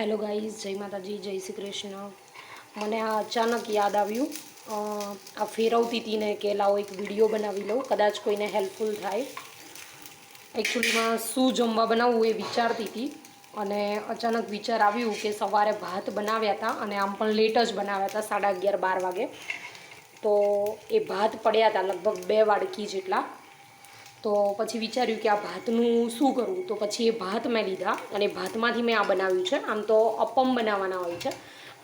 Hello guys, જય માતાજી, જય શ્રી કૃષ્ણ. મને આ અચાનક યાદ આવ્યું, આ ફેરવતી હતી ને કે લાવો એક વિડીયો બનાવી લઉં, કદાચ કોઈને હેલ્પફુલ થાય. એકચ્યુઅલીમાં શું જમવા બનાવવું એ વિચારતી હતી અને અચાનક વિચાર આવ્યું કે સવારે ભાત બનાવ્યા હતા અને આમ પણ લેટ જ બનાવ્યા હતા, 11:30-12 વાગે. તો એ ભાત પડ્યા હતા લગભગ 2 વાડકી જેટલા. તો પછી વિચાર્યું કે આ ભાતનું શું કરવું, તો પછી એ ભાત મેં લીધા અને ભાતમાંથી મેં આ બનાવ્યું છે. આમ તો અપમ બનાવવાના હોય છે,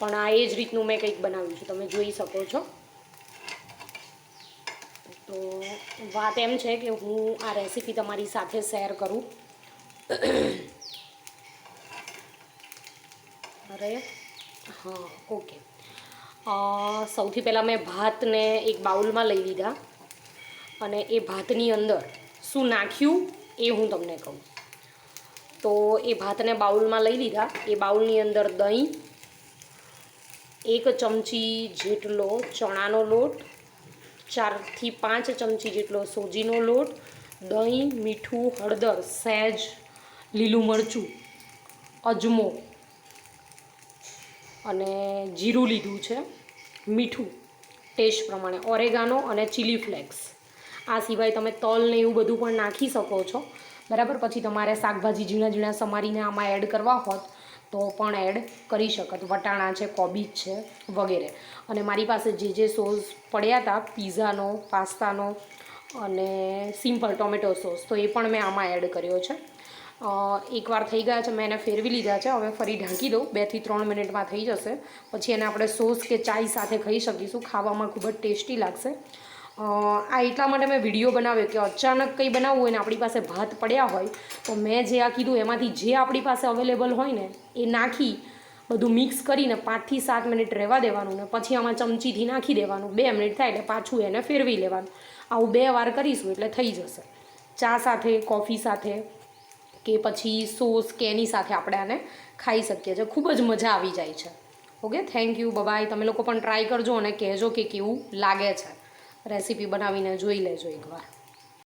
પણ આ એ જ રીતનું મેં કંઈક બનાવ્યું છે, તમે જોઈ શકો છો. તો વાત એમ છે કે હું આ રેસીપી તમારી સાથે શેર કરું. અરે હા, ઓકે. સૌથી પહેલાં મેં ભાતને એક બાઉલમાં લઈ લીધા અને એ ભાતની અંદર શું નાખ્યું એ હું તમને કહું. તો એ ભાતને બાઉલમાં લઈ લીધા. એ બાઉલની અંદર દહીં, 1 ચમચી જેટલો ચણાનો લોટ, 4 થી 5 ચમચી જેટલો સોજીનો લોટ, દહીં, મીઠું, હળદર, સહેજ લીલું મરચું, અજમો અને જીરું લીધું છે, મીઠું ટેસ્ટ પ્રમાણે, ઓરેગાનો અને ચીલી ફ્લેક્સ. આ સિવાય તમે તલ ને એવું બધું પણ નાખી શકો છો, બરાબર. પછી તમારે શાકભાજી ઝીણા ઝીણા સમારીને આમાં એડ કરવા હોત તો પણ એડ કરી શકત. વટાણા છે, કોબીજ છે વગેરે. અને મારી પાસે જે સોસ પડ્યા હતા, પીઝાનો, પાસ્તાનો અને સિમ્પલ ટોમેટો સોસ, તો એ પણ મેં આમાં એડ કર્યો છે. એકવાર થઈ ગયા છે, મેં એને ફેરવી લીધા છે. હવે ફરી ઢાંકી દઉં, 2 થી 3 મિનિટમાં થઈ જશે. પછી એને આપણે સોસ કે ચાય સાથે ખાઈ શકીશું, ખાવામાં ખૂબ જ ટેસ્ટી લાગશે. આ એટલા માટે મેં વિડીયો બનાવ્યો કે અચાનક કંઈ બનાવવું હોય ને આપણી પાસે ભાત પડ્યા હોય તો મેં જે આ કીધું એમાંથી જે આપણી પાસે અવેલેબલ હોય ને એ નાખી બધું મિક્સ કરીને 5 થી 7 મિનિટ રહેવા દેવાનું ને પછી આમાં ચમચીથી નાખી દેવાનું. 2 મિનિટ થાય એટલે પાછું એને ફેરવી લેવાનું. આવું 2 વાર કરીશું એટલે થઈ જશે. ચા સાથે, કોફી સાથે કે પછી સોસ કે એની સાથે આપણે આને ખાઈ શકીએ છીએ. ખૂબ જ મજા આવી જાય છે. Okay, thank you, bye. તમે લોકો પણ ટ્રાય કરજો અને કહેજો કે કેવું લાગે છે. રેસીપી બનાવીને જોઈ લેજો એકવાર.